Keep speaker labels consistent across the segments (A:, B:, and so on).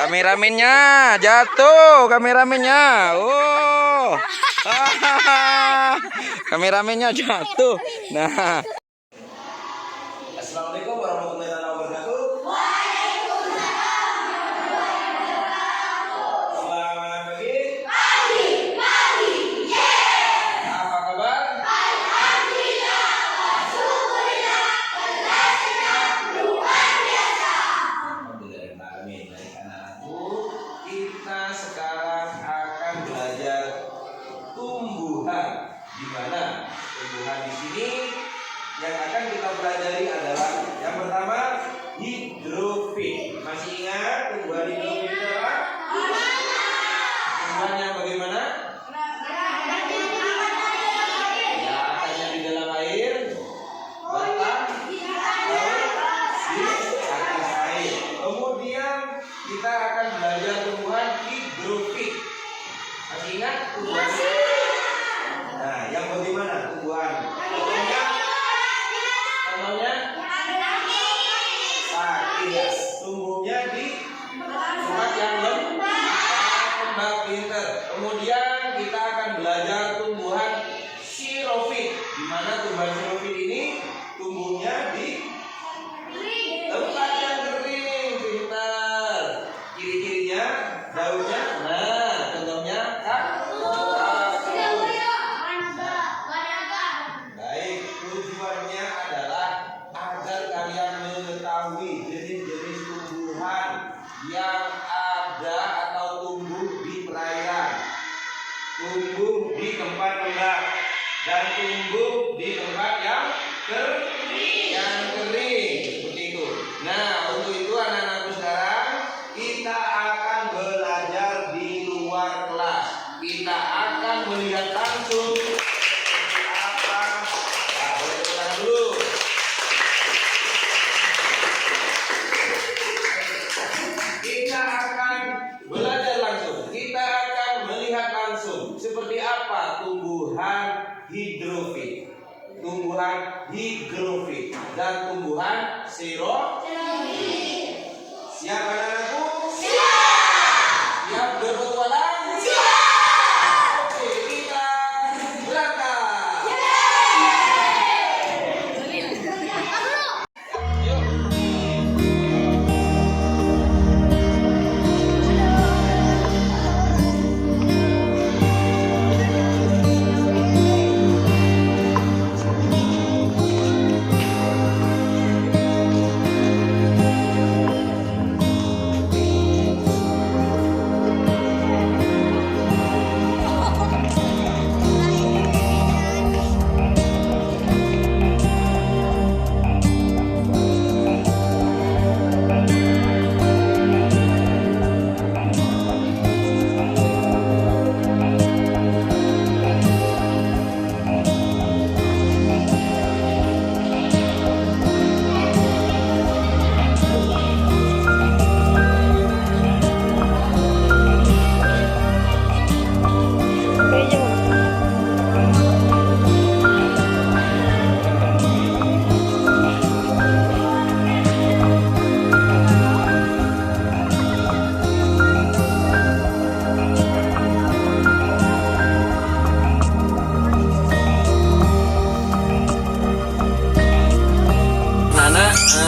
A: Kameramennya jatuh, kameramennya. Oh. Kameramennya jatuh. Nah. Assalamualaikum warahmatullahi wabarakatuh. Selamat pagi. Apa kabar? Alhamdulillah. Syukurillah. Kelasnya luar biasa. Alhamdulillah. Baik anak-anakku, kita sekarang akan belajar tumbuhan. Di mana tumbuhan di sini yang akan kita pelajari adalah yang pertama hidrofit. Masih ingat tumbuhan hidrofit itu apa? Tumbuhan yang bagaimana? Ya, akarnya di dalam air, batang di atas air. Kemudian kita akan belajar tumbuhan hidrofit. Masih ingat tumbuhan? Nah, yang bagaimana tumbuhan? Contohnya pakis, tumbuhnya di tempat yang lembab pinter. Kemudian kita akan belajar tumbuhan xerophyt. Di mana tumbuhan xerophyt ini tumbuhnya di tempat yang kering, pinter. Ciri-cirinya daunnya, nah contohnya baik, tujuannya adalah agar kalian mengetahui jenis-jenis tumbuhan yang ada atau tumbuh di perairan, tumbuh di tempat lembab, dan tumbuh di tempat yang kering, seperti itu. Nah, untuk itu anak-anakku sekarang kita akan belajar di luar kelas. Kita akan melihat langsung apa. Nah, boleh tepuk tangan dulu. Kita akan belajar langsung. Kita akan melihat langsung seperti apa tumbuhan hidrofit, tumbuhan higrofit, dan tumbuhan xerophyt. Siap anak-anakku? Siap berpetualang? Oke, kita berangkat.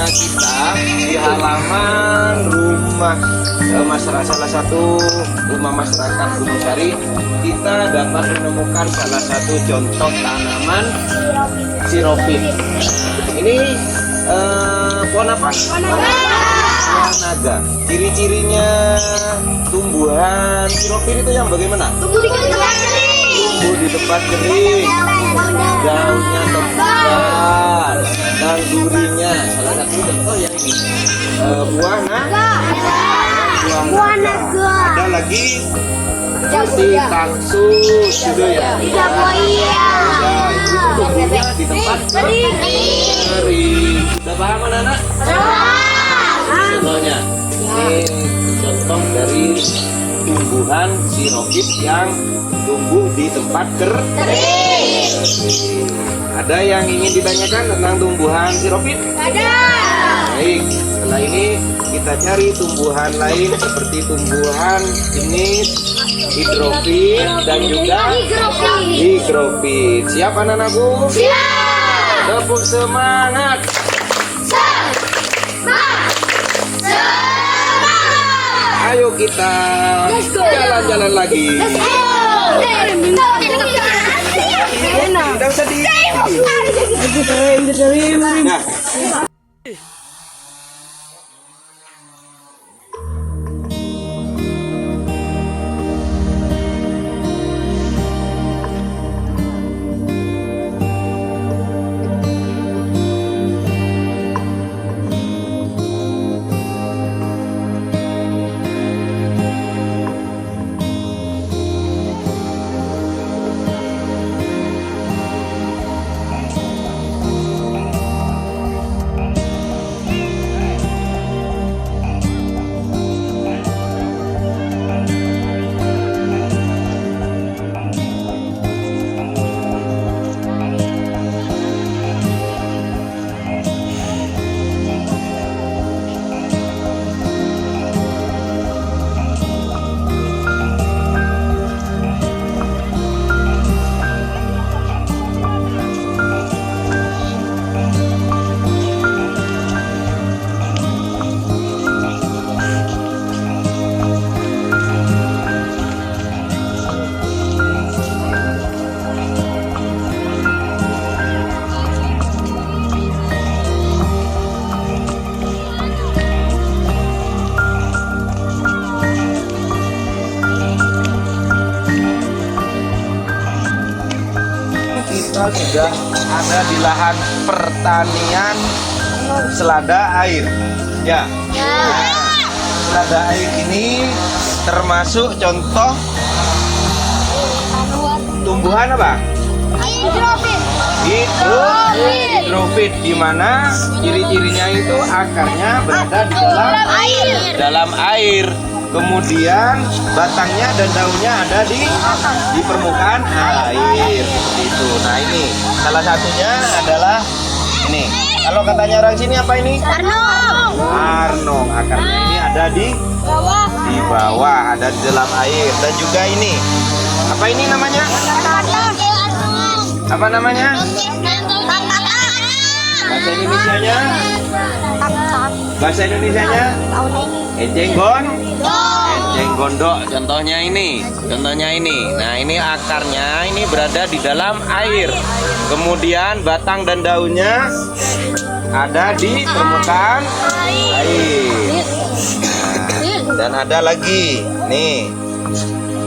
A: Kita di halaman rumah masyarakat, salah satu rumah masyarakat Gunung Sari, kita dapat menemukan salah satu contoh tanaman xerophyt. Ini pohon apa? Pohon naga. Ciri-cirinya tumbuhan xerophyt itu yang bagaimana? Tumbuh di tempat kering, daunnya tebal, dan durinya salah satu contoh ya ini buah naga. Ada lagi si kaktus gitu ya. Itu tumbuhnya di tempat kering. Sudah paham anak-anak? Contohnya ini contoh dari tumbuhan xerophyt yang tumbuh di tempat kering. Ada yang ingin ditanyakan tentang tumbuhan xerophyt? Ada. Baik, setelah ini kita cari tumbuhan lain seperti tumbuhan jenis hidrofit dan juga higrofit. Siap anak-anakku?
B: Siap!
A: Tepuk semangat! Ayo kita jalan-jalan lagi. Tidak usah di. Nah. Kita sudah ada di lahan pertanian selada air. Ya. Nah, selada air ini termasuk contoh tumbuhan apa? Hidrofit, di mana ciri-cirinya itu akarnya berada di dalam air. Kemudian batangnya dan daunnya ada di permukaan air seperti itu. Nah, ini salah satunya adalah ini. Kalau katanya orang sini apa ini? Arnong. Akarnya ini ada di bawah, ada di dalam air. Dan juga ini. Apa ini namanya? Apa namanya? Bahasa Indonesianya? Bahasa Indonesianya? Ejeng gondok. Contohnya ini. Nah, ini akarnya ini berada di dalam air. Kemudian batang dan daunnya ada di permukaan air. Nah, dan ada lagi nih.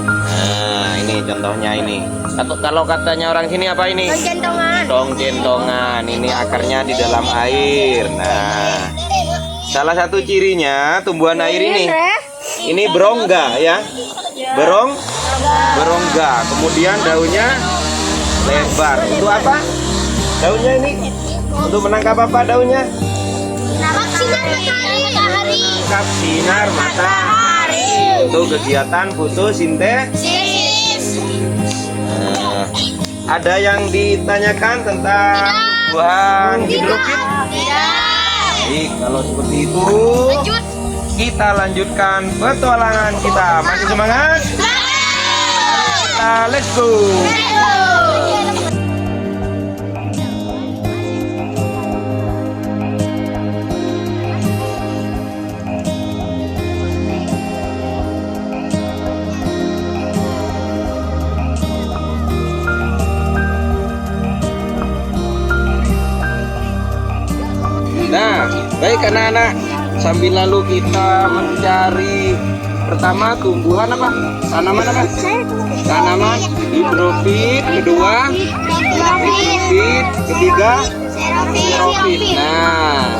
A: Nah, ini contohnya ini. Kalau katanya orang sini apa ini? Tong-centongan. Ini akarnya di dalam air. Nah, salah satu cirinya tumbuhan air ini berongga ya. Berongga. Kemudian daunnya lebar. Untuk apa? Daunnya ini untuk menangkap apa daunnya? Menangkap sinar matahari. Untuk kegiatan fotosintesis. Nah, ada yang ditanyakan tentang tumbuhan hidrofit? Baik, kalau seperti itu kita lanjutkan petualangan kita. Masih semangat? Kita let's go. Nah, baik anak-anak, sambil lalu kita mencari pertama tumbuhan apa? Tanaman apa? Tanaman hidrofit, kedua higrofit, ketiga xerofit. Nah,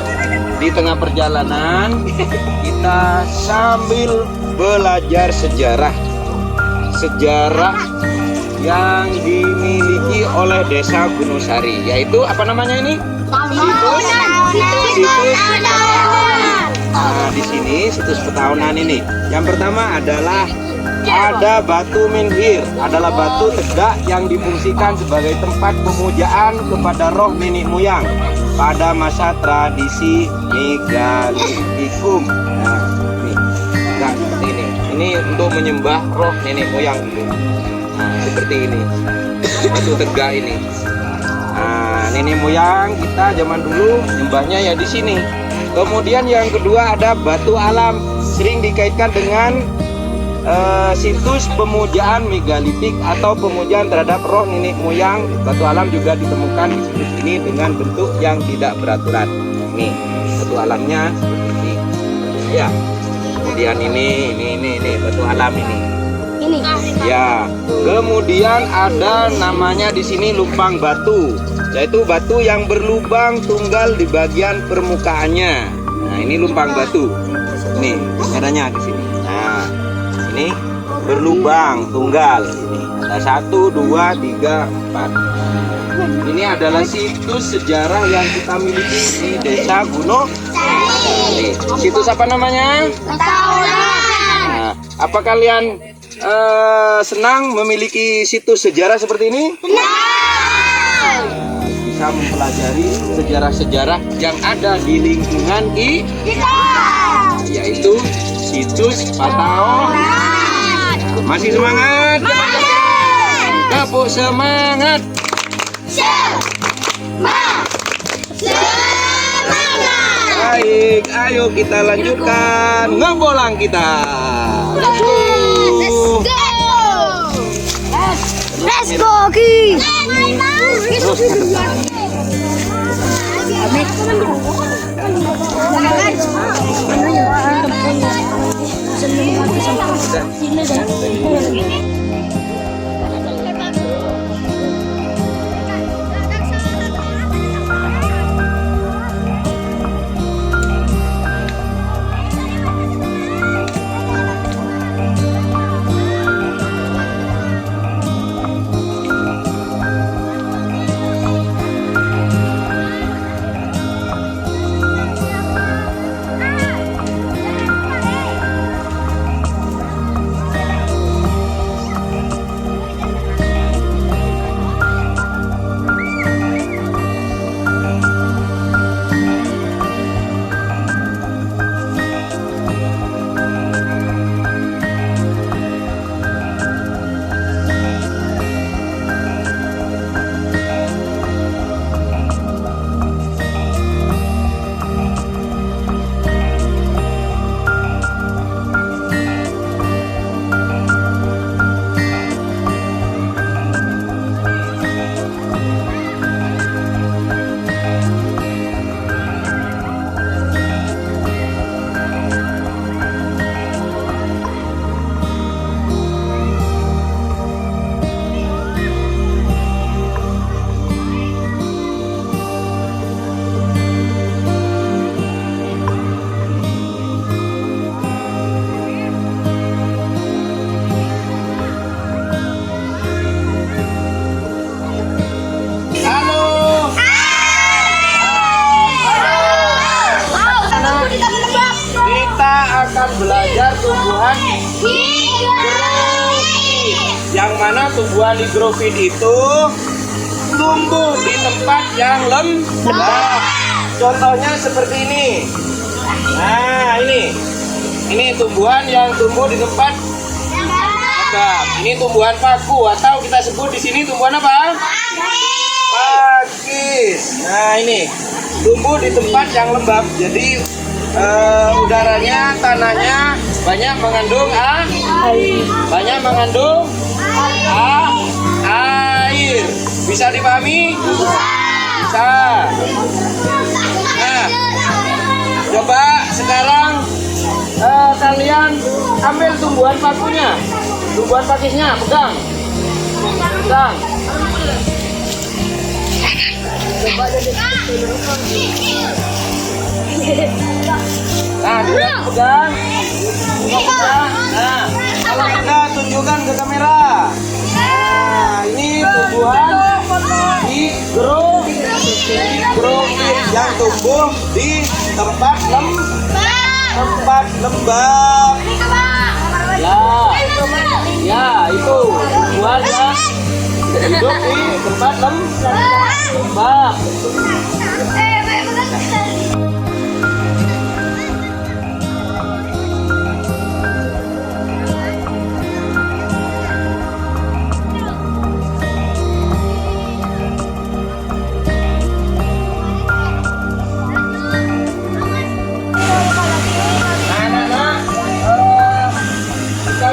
A: di tengah perjalanan kita sambil belajar sejarah yang dimiliki oleh Desa Gunungsari, yaitu apa namanya ini? Situs Petahunan. Nah, di sini situs Petahunan ini. Yang pertama adalah ada batu menhir, adalah batu tegak yang difungsikan sebagai tempat pemujaan kepada roh nenek moyang. pada masa tradisi megalitikum. Nah, ini untuk menyembah roh nenek moyang dulu. Nah, seperti ini. Batu tegak ini. Nah, nenek moyang kita zaman dulu nyembahnya ya di sini. Kemudian yang kedua ada batu alam, sering dikaitkan dengan situs pemujaan megalitik atau pemujaan terhadap roh nenek moyang. Batu alam juga ditemukan di situs ini dengan bentuk yang tidak beraturan. Nih, batu alamnya seperti ini. Ya. Kemudian ini batu alam ini. Ya. Kemudian ada namanya di sini lubang batu, yaitu batu yang berlubang tunggal di bagian permukaannya. Nah, ini lubang batu. Nih, adanya di sini. Nah, ini berlubang tunggal. Ini ada 1, 2, 3, 4. Ini adalah situs sejarah yang kita miliki di Desa Gunung. Situs apa namanya? Nah, apa kalian senang memiliki situs sejarah seperti ini? Bisa mempelajari sejarah-sejarah yang ada di lingkungan kita, yaitu situs Patao. Masih semangat? Tepuk semangat. Baik, ayo kita lanjutkan ngebolang kita.
B: Let's go. Let's go, Ki.
A: Terus ke depan. Akan belajar tumbuhan higrofit, yang mana tumbuhan higrofit itu tumbuh di tempat yang lembab. Contohnya seperti ini. Nah, ini tumbuhan yang tumbuh di tempat lembab. Ini tumbuhan paku atau kita sebut di sini tumbuhan apa? Pakis. Nah, ini tumbuh di tempat yang lembab. Jadi udaranya, tanahnya banyak mengandung air. Bisa dipahami? Bisa. Nah, coba sekarang kalian ambil tumbuhan pakunya, tumbuhan pakisnya, pegang. Nah, pegang. Nah, kalau sudah tunjukkan ke kamera. Nah, ini tumbuhan higrofit yang tumbuh di tempat lembab. Ya, itu tumbuhan yang hidup di tempat lembab.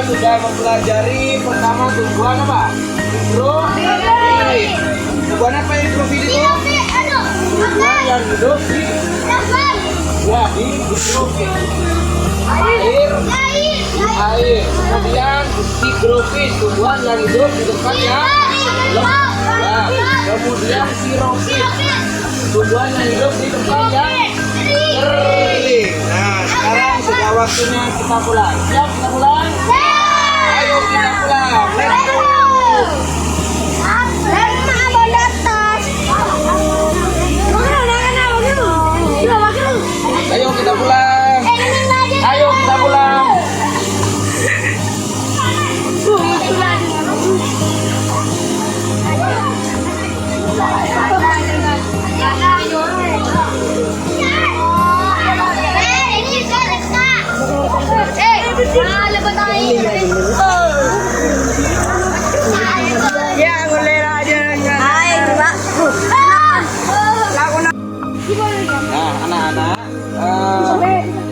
A: sudah mempelajari pertama tumbuhan apa? Hidrofit. Tumbuhan apa hidrofit itu? Tumbuhan yang hidup di hidrofit. Air. Kemudian higrofit, tumbuhan yang hidup di tempat yang lembab. Kemudian sirofit, tumbuhan yang hidup di tempat yang kering. Nah, sekarang sudah waktunya kita pulang. Siap kita pulang? Ayo kita pulang. Let's go. Ayo kita pulang. Ayo kita pulang. Nah, anak-anak,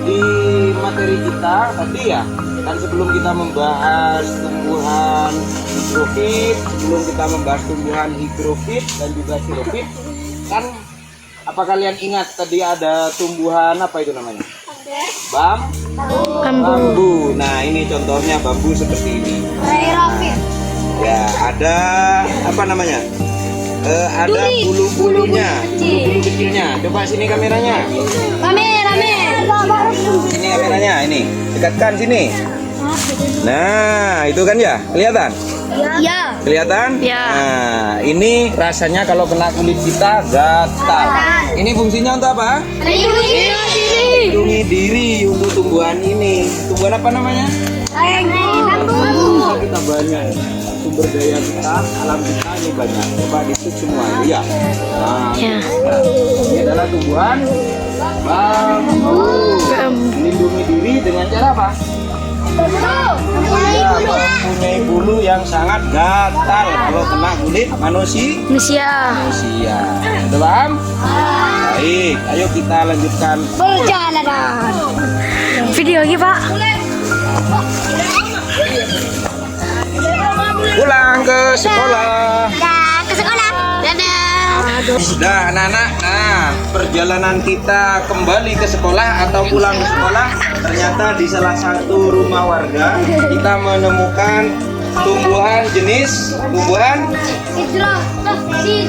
A: di materi kita tadi ya, kan sebelum kita membahas tumbuhan hidrofit, sebelum kita membahas tumbuhan higrofit dan juga sirofit, kan apa kalian ingat tadi ada tumbuhan apa itu namanya? Bambu. Nah, ini contohnya bambu seperti ini. Ya, ada apa namanya? Ada bulu-bulunya, bulu-bulu kecilnya. Coba sini kameranya. Ini kameranya, ini dekatkan sini. Nah, itu kan ya, kelihatan?
B: Ya.
A: Kelihatan?
B: Ya.
A: Nah, ini rasanya kalau kena kulit kita gatal. Ini fungsinya untuk apa? Melindungi diri untuk tumbuhan ini. Tumbuhan apa namanya? Kita banyak. Sumber daya kita, alam kita ini banyak. Coba ditutup semua, ya. Nah, ini adalah tumbuhan bambu. Melindungi diri dengan cara apa? Ya, mempunyai bulu yang sangat gatal kalau kena kulit manusia. Sudah paham? Baik, ayo kita lanjutkan
B: Perjalanan. Video lagi, Pak.
A: pulang ke sekolah.
B: Ke sekolah. Dadah.
A: Sudah anak-anak, nah perjalanan kita kembali ke sekolah atau pulang ke sekolah, ternyata di salah satu rumah warga kita menemukan tumbuhan jenis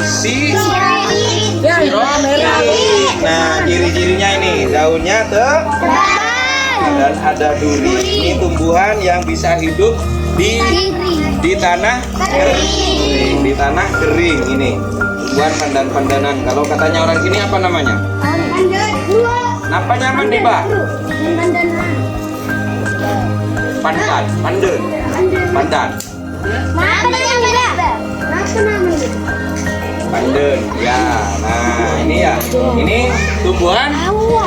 A: sirofit. Nah, ciri-cirinya ini daunnya tebal dan ada duri. Ini tumbuhan yang bisa hidup di tanah kering, ini tumbuhan pandan-pandanan. Kalau katanya orang sini apa namanya? Apa nyaman deh, Pak? Pandan. Pandan, ya. Nah, ini ya. Ini tumbuhan apa?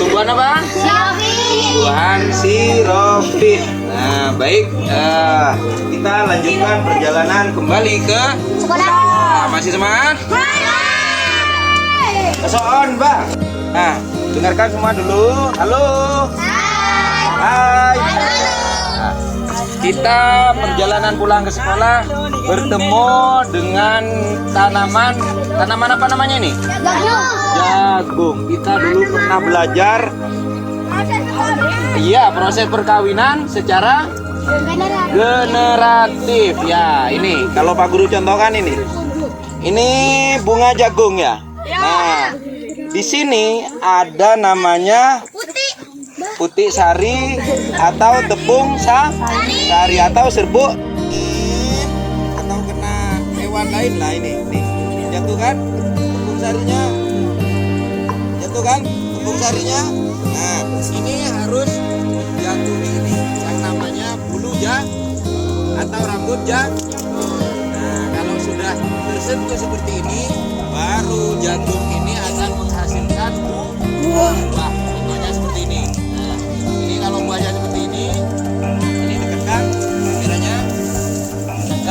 A: Tumbuhan sirofit. Nah, baik. Kita lanjutkan perjalanan kembali ke sekolah. Masih semangat? Kesoon, Bang. Nah, dengarkan semua dulu. Halo. Hai. Nah, kita perjalanan pulang ke sekolah bertemu dengan tanaman apa namanya ini? Jagung. Kita dulu pernah belajar proses perkawinan secara generatif. Ya, ini kalau Pak Guru contohkan ini. Ini bunga jagung ya. Nah, di sini ada namanya putih sari atau tepung sari atau serbuk atau kena hewan lain lah ini. Jatuh kan tepung sarinya. Nah, ini harus jatuh ini yang namanya bulu atau rambut Nah, kalau sudah tersentuh seperti ini, baru jagung ini akan menghasilkan buah. Contohnya seperti ini. Nah, ini kalau buahnya seperti ini dekatkan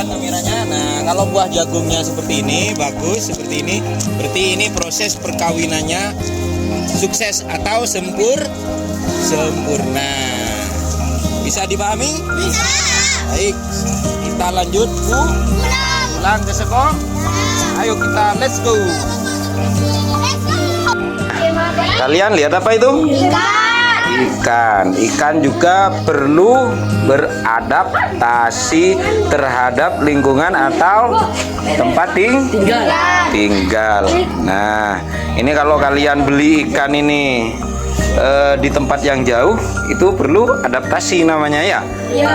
A: kameranya. Nah, kalau buah jagungnya seperti ini, bagus seperti ini. Berarti ini proses perkawinannya sukses atau sempurna. Bisa dipahami? Bisa. Baik, kita lanjut pulang ke sekolah. Ayo kita let's go. Kalian lihat apa itu? Ikan juga perlu beradaptasi terhadap lingkungan atau tempat tinggal. Nah, ini kalau kalian beli ikan ini di tempat yang jauh, itu perlu adaptasi namanya ya,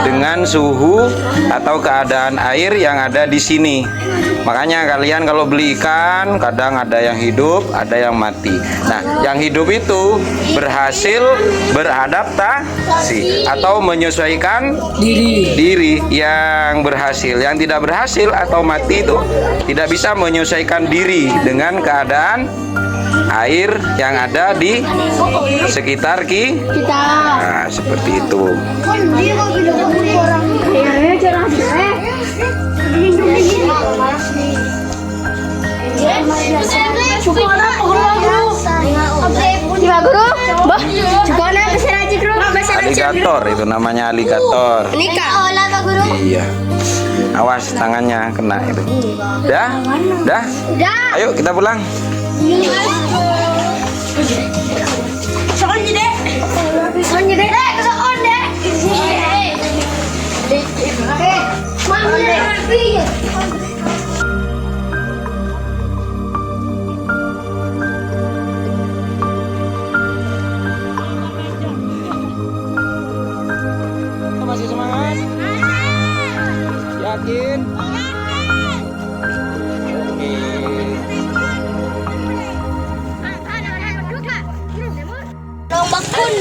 A: dengan suhu atau keadaan air yang ada di sini. Makanya kalian kalau beli ikan, kadang ada yang hidup, ada yang mati. Nah, yang hidup itu berhasil beradaptasi atau menyesuaikan diri. Yang berhasil, yang tidak berhasil atau mati itu tidak bisa menyesuaikan diri dengan keadaan air yang ada di sekitar kita. Nah, seperti itu. Aligator itu namanya aligator. Iya. Awas tangannya kena itu. Dah? Ayo kita pulang. Masih semangat? Yakin?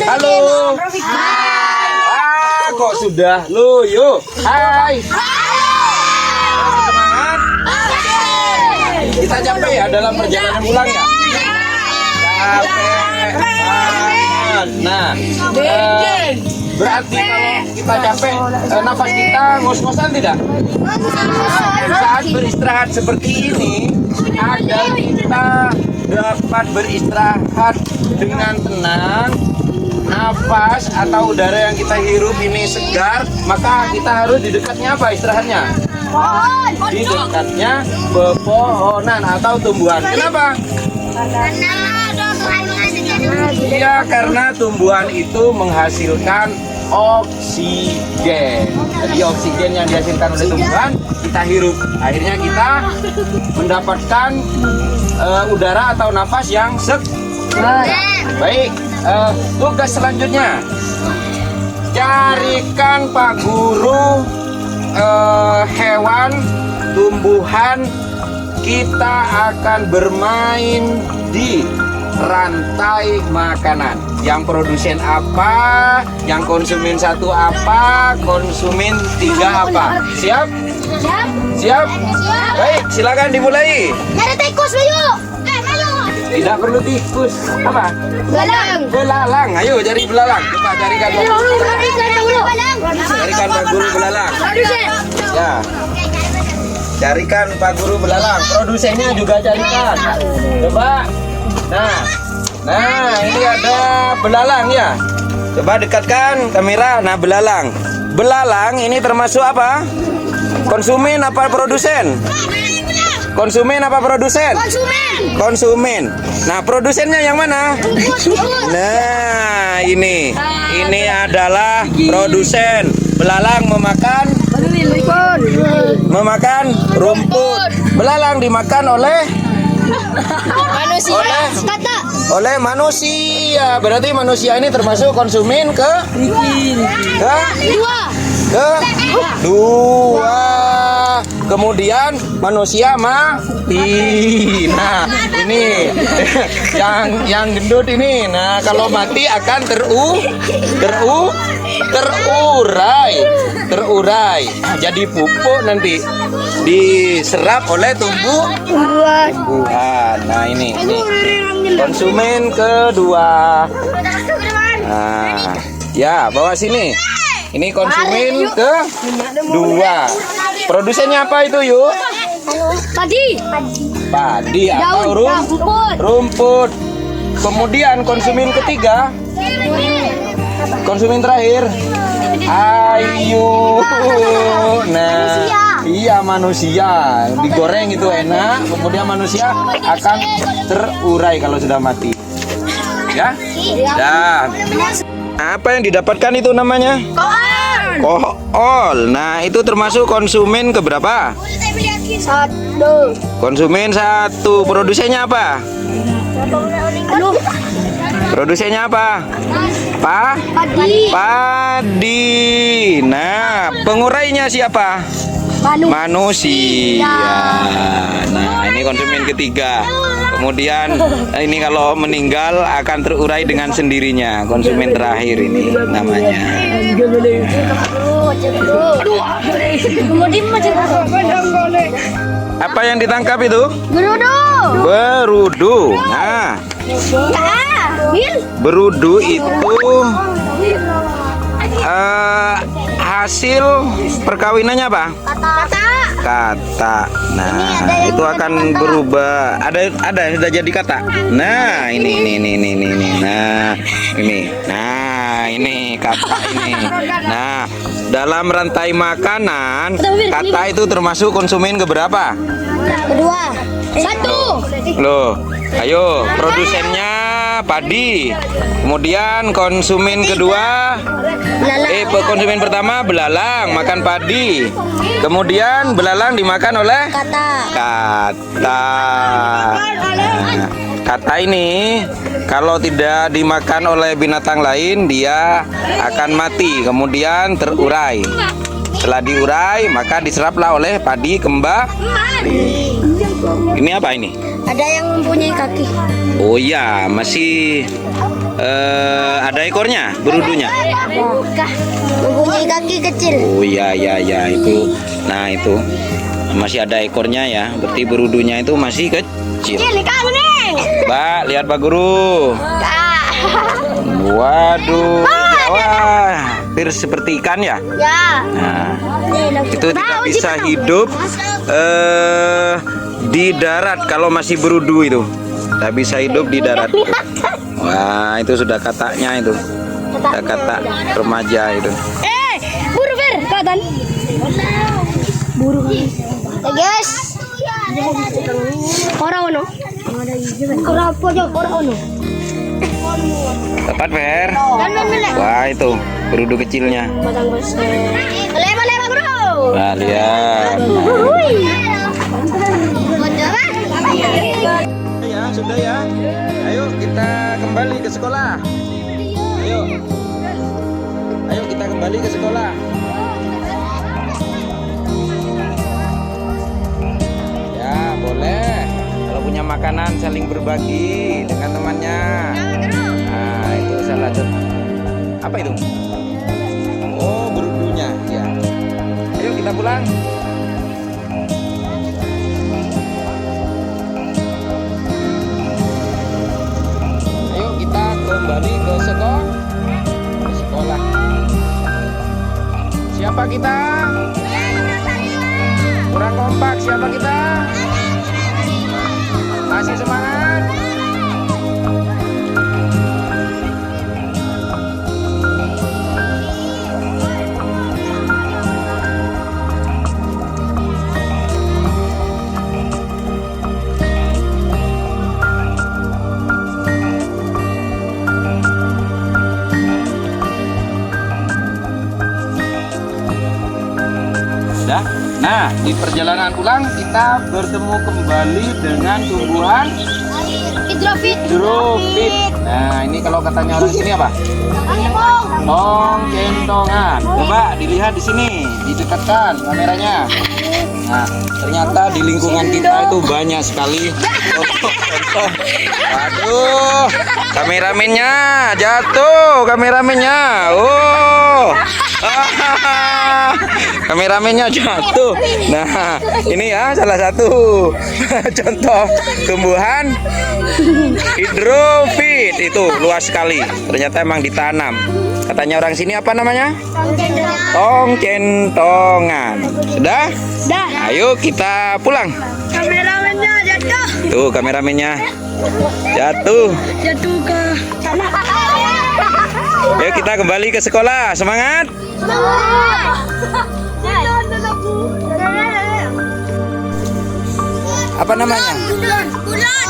A: Halo. Kok sudah lu? Yuk. Hai. Semangat. Kita capek ya dalam perjalanan pulang ya? Capek banget. Nah, berarti kalau kita capek, nafas kita ngos-ngosan tidak? Saat beristirahat seperti ini, agar kita dapat beristirahat dengan tenang, nafas atau udara yang kita hirup ini segar, maka kita harus di dekatnya apa istirahatnya? Di dekatnya pepohonan atau tumbuhan. Kenapa? Ya, karena tumbuhan itu menghasilkan oksigen. Jadi oksigen yang dihasilkan oleh tumbuhan kita hirup. Akhirnya kita mendapatkan udara atau nafas yang segar. Baik, tugas selanjutnya, carikan Pak Guru hewan, tumbuhan. Kita akan bermain di rantai makanan. Yang produsen apa, yang konsumen satu apa, konsumen tiga apa. Siap? Siap? Baik, silakan dimulai.
B: Ada tikus, Bayu.
A: Tidak perlu tikus. Apa? Belalang. Ayo cari belalang. Coba carikan Pak Guru. Carikan Pak Guru belalang. Ya. Carikan Pak Guru belalang. Produsennya juga carikan. Coba. Nah, ini ada belalang ya. Coba dekatkan kamera. Nah, belalang. Belalang ini termasuk apa? Konsumen apa produsen? Konsumen apa produsen? Konsumen. Nah, produsennya yang mana? Nah, ini adalah produsen. Belalang memakan rumput. Belalang dimakan oleh manusia. Berarti manusia ini termasuk konsumen kedua. Kemudian manusia mati. Nah, ini yang gendut ini. Nah, kalau mati akan terurai. Jadi pupuk nanti diserap oleh tumbuhan. Nah, ini konsumen kedua. Nah, ya, bawa sini. Ini konsumen kedua. Produsennya apa itu, Yuk? Padi atau rumput. Kemudian konsumen ketiga, konsumen terakhir, ayu. Nah, iya manusia digoreng itu enak. Kemudian manusia akan terurai kalau sudah mati. Ya, dan apa yang didapatkan itu namanya? Kool. Nah, itu termasuk konsumen keberapa?
B: 1.
A: Konsumen 1. Produsennya apa? Produsennya apa?
B: Padi.
A: Padi. Nah, pengurainya siapa? Manusia. Nah, ini konsumen ketiga. Kemudian ini kalau meninggal akan terurai dengan sendirinya. Konsumen terakhir ini namanya. Apa yang ditangkap itu? Berudu. Nah, berudu itu hasil perkawinannya apa? Kata. Nah, itu akan berubah. Ada yang sudah jadi kata. Nah, ini. Nah, ini. Nah, ini kata ini. Nah, dalam rantai makanan, kata itu termasuk konsumen keberapa?
B: Kedua. 1.
A: Loh, ayo, produsennya padi. Kemudian konsumen kedua, konsumen pertama belalang makan padi. Kemudian belalang dimakan oleh kata. Nah, kata ini kalau tidak dimakan oleh binatang lain dia akan mati, kemudian terurai. Setelah diurai maka diseraplah oleh padi kembali. Ini apa ini?
B: Ada yang mempunyai kaki.
A: Oh iya, masih ada ekornya, berudunya.
B: Mempunyai kaki kecil.
A: Oh iya itu. Nah, itu masih ada ekornya ya. Berarti berudunya itu masih kecil. Mbak, lihat Pak Guru. Waduh. Wah, hampir seperti ikan ya. Nah, itu tidak bisa hidup di darat kalau masih berudu itu. Tidak bisa hidup di darat. Wah, itu sudah katanya itu. Sudah kata remaja itu.
B: Buru Fer, kelihatan. Buru. Guys. Ora ono. Ora apa yo, ora ono.
A: Tepat, Fer. Wah, itu berudu kecilnya.
B: Lema bro.
A: Nah, lihat. Ya, sudah ya. Ayo kita kembali ke sekolah. Ayo kita kembali ke sekolah. Ya, boleh. Kalau punya makanan saling berbagi dengan temannya. Nah, itu salah satu. Apa itu? Oh, berudunya. Ya. Ayo kita pulang. Ayo kita kembali ke sekolah. Siapa kita? Kurang kompak. Siapa kita? Masih semangat? Nah, di perjalanan pulang kita bertemu kembali dengan tumbuhan
B: Hidrofit.
A: Nah, ini kalau katanya orang sini apa? Tong-kentongan. Coba dilihat di sini, didekatkan kameranya. Nah, ternyata di lingkungan kita itu banyak sekali contoh-contoh. Waduh, kameramennya jatuh, kameramennya. Oh. Kameramennya jatuh. Nah, ini ya salah satu contoh tumbuhan hidrofit. Itu luas sekali. Ternyata emang ditanam. Katanya orang sini apa namanya? Tong centongan. Sudah?
B: Dah.
A: Ayo kita pulang.
B: Kameramennya jatuh.
A: Tuh kameramennya jatuh.
B: Jatuh ke sana.
A: Ayo kita kembali ke sekolah. Semangat. Apa namanya?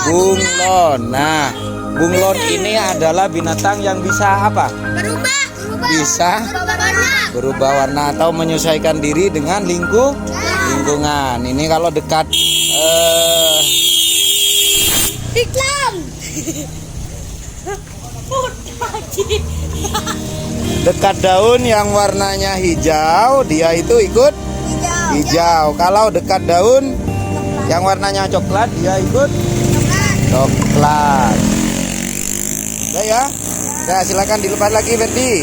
A: Bunglon. Nah, bunglon ini adalah binatang yang bisa apa? Bisa berubah warna atau menyesuaikan diri dengan lingkungan. Ini kalau dekat
B: Iklan.
A: dekat daun yang warnanya hijau, dia itu ikut hijau. Kalau dekat daun yang warnanya coklat, dia ikut coklat. Udah ya? Nah, silakan dilepas lagi, Ferdi.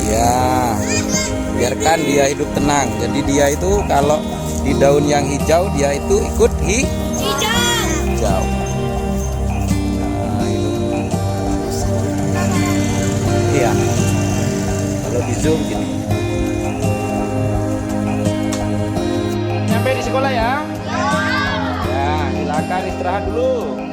A: Ya, biarkan dia hidup tenang. Jadi dia itu kalau di daun yang hijau, dia itu ikut hijau. Nah, itu. Iya. Kalau di zoom gini. Sampai di sekolah ya? Ya, silakan istirahat dulu.